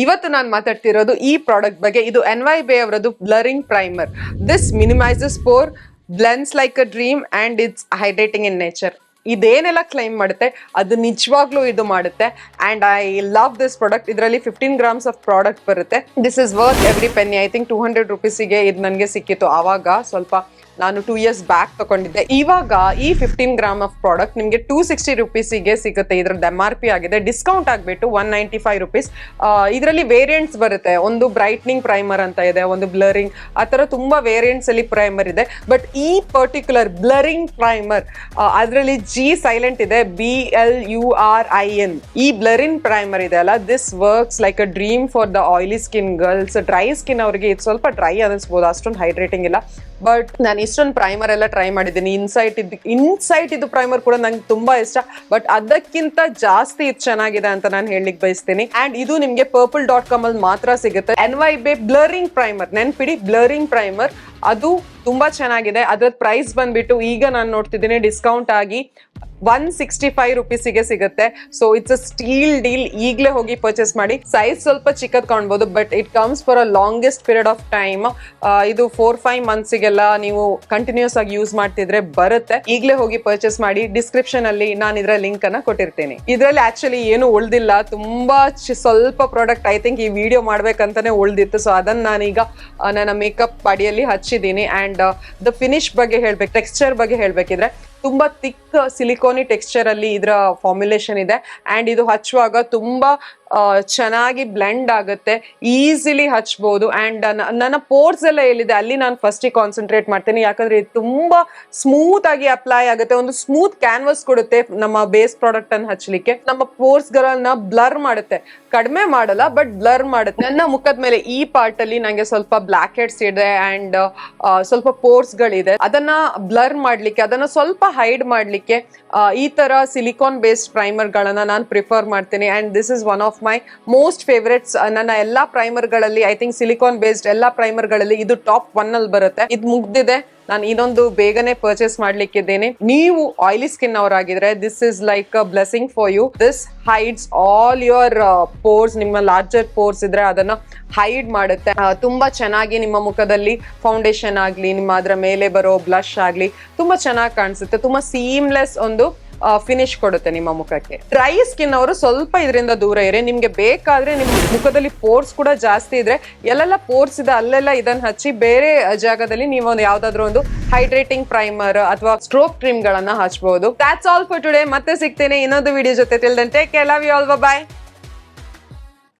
ಇವತ್ತು ನಾನು ಮಾತಾಡ್ತಿರೋದು ಈ ಪ್ರಾಡಕ್ಟ್ ಬಗ್ಗೆ. ಇದು NYBay ಅವರದ್ದು blurring primer. This minimises pore, blends like a dream and it's hydrating in nature. ಇದೇನೆಲ್ಲ ಕ್ಲೈಮ್ ಮಾಡುತ್ತೆ ಅದು ನಿಜವಾಗ್ಲೂ ಇದು ಮಾಡುತ್ತೆ. And I love this product. ಇದರಲ್ಲಿ 15 grams ಆಫ್ ಪ್ರಾಡಕ್ಟ್ ಬರುತ್ತೆ. This is worth every penny. I think 200 rupeesಗೆ ಇದು ನನಗೆ ಸಿಕ್ಕಿತ್ತು. ಆವಾಗ ಸ್ವಲ್ಪ ನಾನು 2 years ಬ್ಯಾಕ್ ತಗೊಂಡಿದ್ದೆ. ಇವಾಗ ಈ 15 gram ಆಫ್ ಪ್ರಾಡಕ್ಟ್ ನಿಮಗೆ 260 rupeesಗೆ ಸಿಗುತ್ತೆ. ಇದ್ರದ್ದು MRP ಆಗಿದೆ. ಡಿಸ್ಕೌಂಟ್ ಆಗಿಬಿಟ್ಟು 195 rupees. ಇದರಲ್ಲಿ ವೇರಿಯಂಟ್ಸ್ ಬರುತ್ತೆ. ಒಂದು ಬ್ರೈಟ್ನಿಂಗ್ ಪ್ರೈಮರ್ ಅಂತ ಇದೆ, ಒಂದು ಬ್ಲರಿಂಗ್, ಆ ಥರ ತುಂಬ ವೇರಿಯಂಟ್ಸ್ ಅಲ್ಲಿ ಪ್ರೈಮರ್ ಇದೆ. ಬಟ್ ಈ ಪರ್ಟಿಕ್ಯುಲರ್ ಬ್ಲರಿಂಗ್ ಪ್ರೈಮರ್ ಅದರಲ್ಲಿ G ಸೈಲೆಂಟ್ ಇದೆ, BLURIN. ಈ ಬ್ಲರಿಂಗ್ ಪ್ರೈಮರ್ ಇದೆ ಅಲ್ಲ, this works like a dream for the oily skin girls. Dry skin ಅವರಿಗೆ ಇದು ಸ್ವಲ್ಪ ಡ್ರೈ ಅನ್ನಿಸ್ಬೋದು, ಅಷ್ಟೊಂದು ಹೈಡ್ರೇಟಿಂಗ್ ಇಲ್ಲ. ಬಟ್ ನಾನು ಇಷ್ಟೊಂದು ಪ್ರೈಮರ್ ಎಲ್ಲ ಟ್ರೈ ಮಾಡಿದ್ದೀನಿ. ಇನ್ಸೈಟ್ ಇದು ಪ್ರೈಮರ್ ಕೂಡ ನಂಗೆ ತುಂಬಾ ಇಷ್ಟ. ಬಟ್ ಅದಕ್ಕಿಂತ ಜಾಸ್ತಿ ಇದು ಚೆನ್ನಾಗಿದೆ ಅಂತ ನಾನು ಹೇಳಲಿಕ್ಕೆ ಬಯಸ್ತೀನಿ. ಅಂಡ್ ಇದು ನಿಮಗೆ purple.com ಅಲ್ಲಿ ಮಾತ್ರ ಸಿಗುತ್ತೆ. NYBay ಬ್ಲರಿಂಗ್ ಪ್ರೈಮರ್, ನೆನ್ಪಿಡಿ, ಬ್ಲರಿಂಗ್ ಪ್ರೈಮರ್. ಅದು ತುಂಬಾ ಚೆನ್ನಾಗಿದೆ. ಅದ್ರ ಪ್ರೈಸ್ ಬಂದ್ಬಿಟ್ಟು ಈಗ ನಾನು ನೋಡ್ತಿದ್ದೀನಿ ಡಿಸ್ಕೌಂಟ್ ಆಗಿ 165 rupeesಗೆ ಸಿಗುತ್ತೆ. So it's a steel deal. ಈಗಲೇ ಹೋಗಿ ಪರ್ಚೇಸ್ ಮಾಡಿ. ಸೈಜ್ ಸ್ವಲ್ಪ ಚಿಕ್ಕದ್ ಕಾಣ್ಬೋದು, but it comes for a longest period of time. ಇದು 4-5 monthsಗೆಲ್ಲ ನೀವು ಕಂಟಿನ್ಯೂಸ್ ಆಗಿ ಯೂಸ್ ಮಾಡ್ತಿದ್ರೆ ಬರುತ್ತೆ. ಈಗಲೇ ಹೋಗಿ ಪರ್ಚೇಸ್ ಮಾಡಿ. ಡಿಸ್ಕ್ರಿಪ್ಷನ್ ಅಲ್ಲಿ ನಾನು ಇದರ ಲಿಂಕ್ ಅನ್ನ ಕೊಟ್ಟಿರ್ತೀನಿ. ಇದರಲ್ಲಿ ಆಕ್ಚುಲಿ ಏನು ಉಳ್ದಿಲ್ಲ, ತುಂಬಾ ಸ್ವಲ್ಪ ಪ್ರಾಡಕ್ಟ್ ಐ ಥಿಂಕ್ ಈ ವಿಡಿಯೋ ಮಾಡ್ಬೇಕಂತಾನೆ ಉಳ್ದಿತ್ತು. ಸೊ ಅದನ್ನ ನಾನೀಗ ನನ್ನ ಮೇಕಪ್ ಅಡಿಯಲ್ಲಿ ಹಚ್ಚಿದ್ದೀನಿ. ಅಂಡ್ ದ ಫಿನಿಶ್ ಬಗ್ಗೆ ಹೇಳ್ಬೇಕು, ಟೆಕ್ಸ್ಚರ್ ಬಗ್ಗೆ ಹೇಳ್ಬೇಕಿದ್ರೆ ತುಂಬಾ ಥಿಕ್ ಸಿಲಿಕೋನಿ ಟೆಕ್ಸ್ಚರ್ ಅಲ್ಲಿ ಇದರ ಫಾರ್ಮುಲೇಷನ್ ಇದೆ. ಅಂಡ್ ಇದು ಹಚ್ಚುವಾಗ ತುಂಬಾ ಚೆನ್ನಾಗಿ ಬ್ಲೆಂಡ್ ಆಗುತ್ತೆ, ಈಸಿಲಿ ಹಚ್ಬಹುದು. ಅಂಡ್ ನನ್ನ ಪೋರ್ಸ್ ಎಲ್ಲ ಏನಿದೆ ಅಲ್ಲಿ ನಾನು ಫಸ್ಟ್ ಕಾನ್ಸಂಟ್ರೇಟ್ ಮಾಡ್ತೀನಿ, ಯಾಕಂದ್ರೆ ಇದು ತುಂಬಾ ಸ್ಮೂತ್ ಆಗಿ ಅಪ್ಲೈ ಆಗುತ್ತೆ. ಒಂದು ಸ್ಮೂತ್ ಕ್ಯಾನ್ವಸ್ ಕೊಡುತ್ತೆ ನಮ್ಮ ಬೇಸ್ ಪ್ರಾಡಕ್ಟ್ ಅನ್ನು ಹಚ್ಚಲಿಕ್ಕೆ. ನಮ್ಮ ಪೋರ್ಸ್ ಗಳನ್ನ ಬ್ಲರ್ ಮಾಡುತ್ತೆ, ಕಡಿಮೆ ಮಾಡಲ್ಲ ಬಟ್ ಬ್ಲರ್ ಮಾಡುತ್ತೆ. ನನ್ನ ಮುಖದ ಮೇಲೆ ಈ ಪಾರ್ಟ್ ಅಲ್ಲಿ ನಂಗೆ ಸ್ವಲ್ಪ ಬ್ಲಾಕ್ ಹೆಡ್ಸ್ ಇದೆ ಅಂಡ್ ಸ್ವಲ್ಪ ಪೋರ್ಸ್ ಗಳಿದೆ. ಅದನ್ನ ಬ್ಲರ್ ಮಾಡ್ಲಿಕ್ಕೆ, ಅದನ್ನ ಸ್ವಲ್ಪ ಹೈಡ್ ಮಾಡ್ಲಿಕ್ಕೆ ಈ ತರ ಸಿಲಿಕಾನ್ ಬೇಸ್ಡ್ ಪ್ರೈಮರ್ ಗಳನ್ನ ನಾನು ಪ್ರಿಫರ್ ಮಾಡ್ತೀನಿ. And this is one of my most favourites. ನನ್ನ ಎಲ್ಲಾ ಪ್ರೈಮರ್ ಗಳಲ್ಲಿ ಐ ಥಿಂಕ್ ಸಿಲಿಕಾನ್ ಬೇಸ್ಡ್ ಎಲ್ಲಾ ಪ್ರೈಮರ್ ಗಳಲ್ಲಿ ಇದು ಟಾಪ್ 1 ಅಲ್ಲಿ ಬರುತ್ತೆ. ಇದು ಮುಗ್ದಿದೆ, ನಾನು ಇದೊಂದು ಬೇಗನೆ ಪರ್ಚೇಸ್ ಮಾಡ್ಲಿಕ್ಕಿದ್ದೇನೆ. ನೀವು ಆಯಿಲಿ ಸ್ಕಿನ್ ಅವರಾಗಿದ್ರೆ this is like a blessing for you. This hides all your pores. ನಿಮ್ಮ ಲಾರ್ಜರ್ ಪೋರ್ಸ್ ಇದ್ರೆ ಅದನ್ನ ಹೈಡ್ ಮಾಡುತ್ತೆ. ತುಂಬಾ ಚೆನ್ನಾಗಿ ನಿಮ್ಮ ಮುಖದಲ್ಲಿ ಫೌಂಡೇಶನ್ ಆಗ್ಲಿ, ನಿಮ್ಮ ಅದರ ಮೇಲೆ ಬರೋ ಬ್ಲಶ್ ಆಗ್ಲಿ ತುಂಬಾ ಚೆನ್ನಾಗಿ ಕಾಣಿಸುತ್ತೆ. ತುಂಬಾ ಸೀಮ್ಲೆಸ್ ಒಂದು ಫಿನಿಶ್ ಕೊಡುತ್ತೆ ನಿಮ್ಮ ಮುಖಕ್ಕೆ. ಡ್ರೈ ಸ್ಕಿನ್ ಅವರು ಸ್ವಲ್ಪ ಇದರಿಂದ ದೂರ ಇರಿ. ನಿಮ್ಗೆ ಬೇಕಾದ್ರೆ ನಿಮ್ ಮುಖದಲ್ಲಿ ಪೋರ್ಸ್ ಕೂಡ ಜಾಸ್ತಿ ಇದ್ರೆ, ಎಲ್ಲೆಲ್ಲ ಪೋರ್ಸ್ ಇದೆ ಅಲ್ಲೆಲ್ಲ ಇದನ್ನ ಹಚ್ಚಿ ಬೇರೆ ಜಾಗದಲ್ಲಿ ನೀವು ಒಂದು ಯಾವ್ದಾದ್ರು ಒಂದು ಹೈಡ್ರೇಟಿಂಗ್ ಪ್ರೈಮರ್ ಅಥವಾ ಸ್ಟ್ರೋಕ್ ಕ್ರೀಮ್ ಗಳನ್ನ ಹಚ್ಚಬಹುದು. That's all for today. ಮತ್ತೆ ಸಿಗ್ತೇನೆ ಇನ್ನೊಂದು ವಿಡಿಯೋ ಜೊತೆ. Till then, take care, love you all, bye bye.